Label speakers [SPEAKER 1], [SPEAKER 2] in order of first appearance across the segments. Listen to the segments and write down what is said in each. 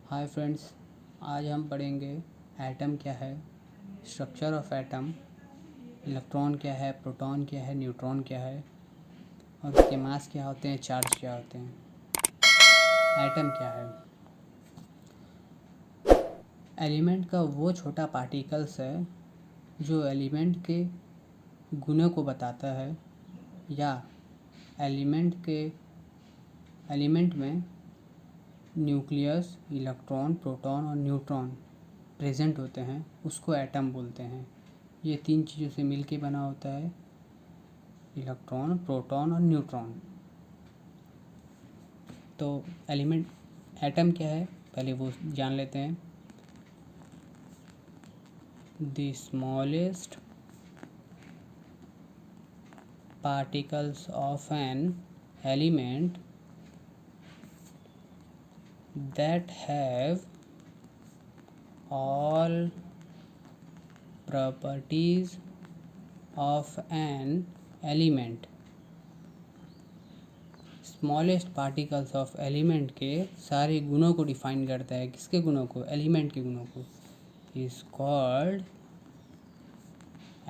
[SPEAKER 1] Hi friends, आज हम पढ़ेंगे एटम क्या है, स्ट्रक्चर ऑफ एटम, इलेक्ट्रॉन क्या है, प्रोटॉन क्या है, न्यूट्रॉन क्या है और उसके मास क्या होते हैं, चार्ज क्या होते हैं। एटम क्या है? एलिमेंट का वो छोटा पार्टिकल्स है जो एलिमेंट के गुणों को बताता है या एलिमेंट में न्यूक्लियस, इलेक्ट्रॉन, प्रोटॉन और न्यूट्रॉन प्रेजेंट होते हैं, उसको एटम बोलते हैं। ये तीन चीज़ों से मिलके बना होता है इलेक्ट्रॉन, प्रोटॉन और न्यूट्रॉन। तो एटम क्या है पहले वो जान लेते हैं। The smallest particles of an element that have all properties of an element। Smallest particles of element के सारे गुणों को डिफाइन करता है। किसके गुणों को? एलिमेंट के गुणों को। Is called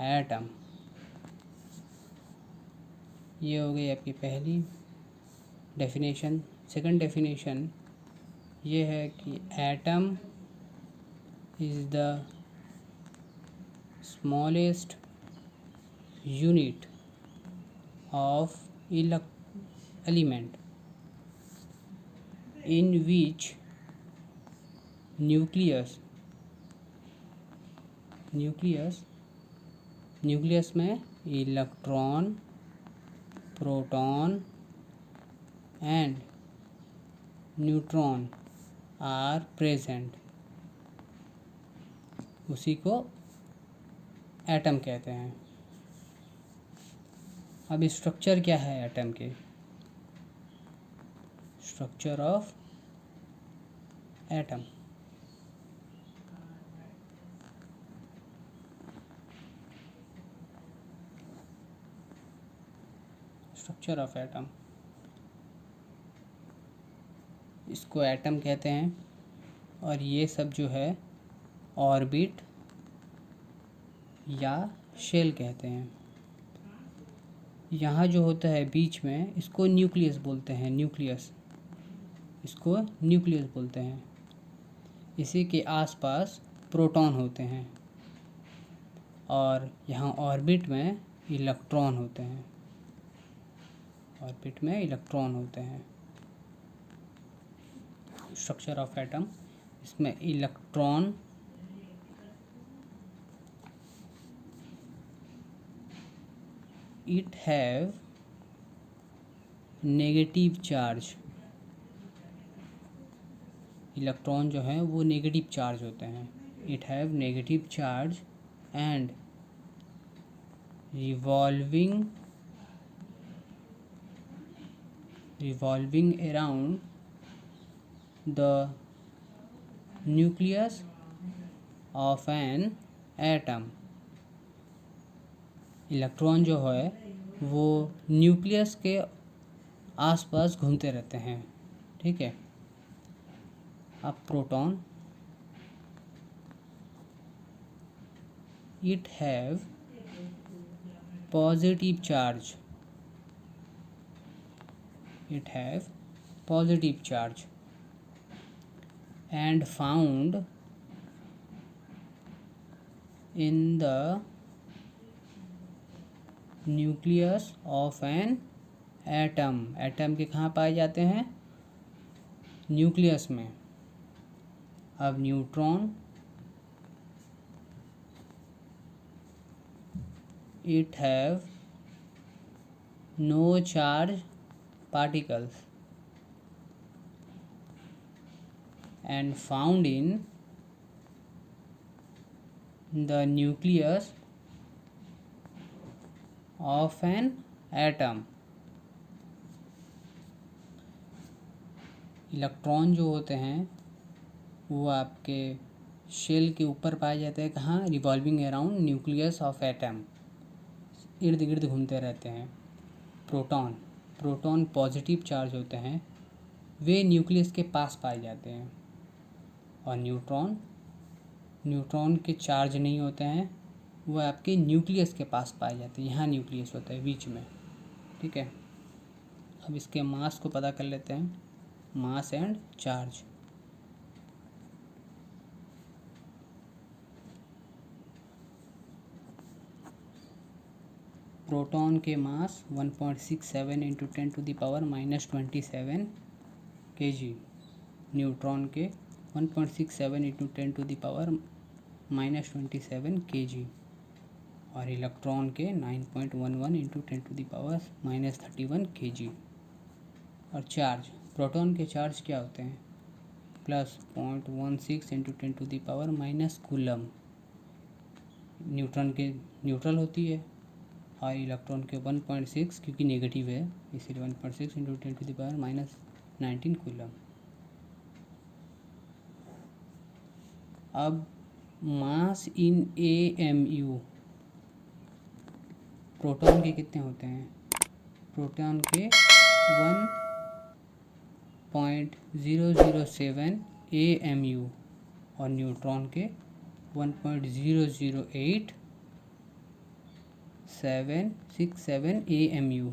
[SPEAKER 1] atom. ये हो गई आपकी पहली डेफिनेशन। सेकंड डेफिनेशन ये है कि atom is the smallest unit of element in which nucleus में electron, proton and neutron are present. उसी को एटम कहते हैं। अब स्ट्रक्चर क्या है एटम के? Structure of atom. Structure of atom, इसको एटम कहते हैं। और ये सब जो है ऑर्बिट या शेल कहते हैं। यहाँ जो होता है बीच में, इसको न्यूक्लियस बोलते हैं। इसको न्यूक्लियस बोलते हैं। इसी के आसपास प्रोटॉन होते हैं और यहाँ ऑर्बिट में इलेक्ट्रॉन होते हैं। स्ट्रक्चर ऑफ एटम, इसमें electron it have negative charge. Electron जो है वो नेगेटिव चार्ज होते हैं। It have negative charge and revolving around the nucleus of an atom। Electron जो है वो न्यूक्लियस के आसपास घूमते रहते हैं। ठीक है। अब proton, it have positive charge and found in the nucleus of an atom। Atom के कहाँ पाए जाते हैं? न्यूक्लियस में। अब neutron, it have no charge particles and found in the nucleus of an atom। Electron जो होते हैं वो आपके शेल के ऊपर पाए जाते हैं। कहाँ? Revolving around nucleus of atom, इर्द गिर्द घूमते रहते हैं। प्रोटॉन पॉजिटिव चार्ज होते हैं, वे न्यूक्लियस के पास पाए जाते हैं। और न्यूट्रॉन के चार्ज नहीं होते हैं, वो आपके न्यूक्लियस के पास पाए जाते हैं। यहाँ न्यूक्लियस होता है बीच में, ठीक है। अब इसके मास को पता कर लेते हैं, मास एंड चार्ज। प्रोटॉन के मास 1.67 इंटू 10⁻⁻27 kg, न्यूट्रॉन के 1.67 इंटू 10⁻⁻27 kg, और इलेक्ट्रॉन के 9.11 इंटू 10⁻31 kg। और चार्ज, प्रोटॉन के चार्ज क्या होते हैं, +0.16 इंटू 10⁻⁻, कूलम। न्यूट्रॉन के न्यूट्रल होती है, और इलेक्ट्रॉन के 1.6, क्योंकि नेगेटिव है इसलिए 1.6 इंटू 10⁻⁻19 कूलम। अब मास इन AMU, प्रोटॉन के कितने होते हैं, प्रोटॉन के 1.007 AMU, और न्यूट्रॉन के 1.008767 AMU।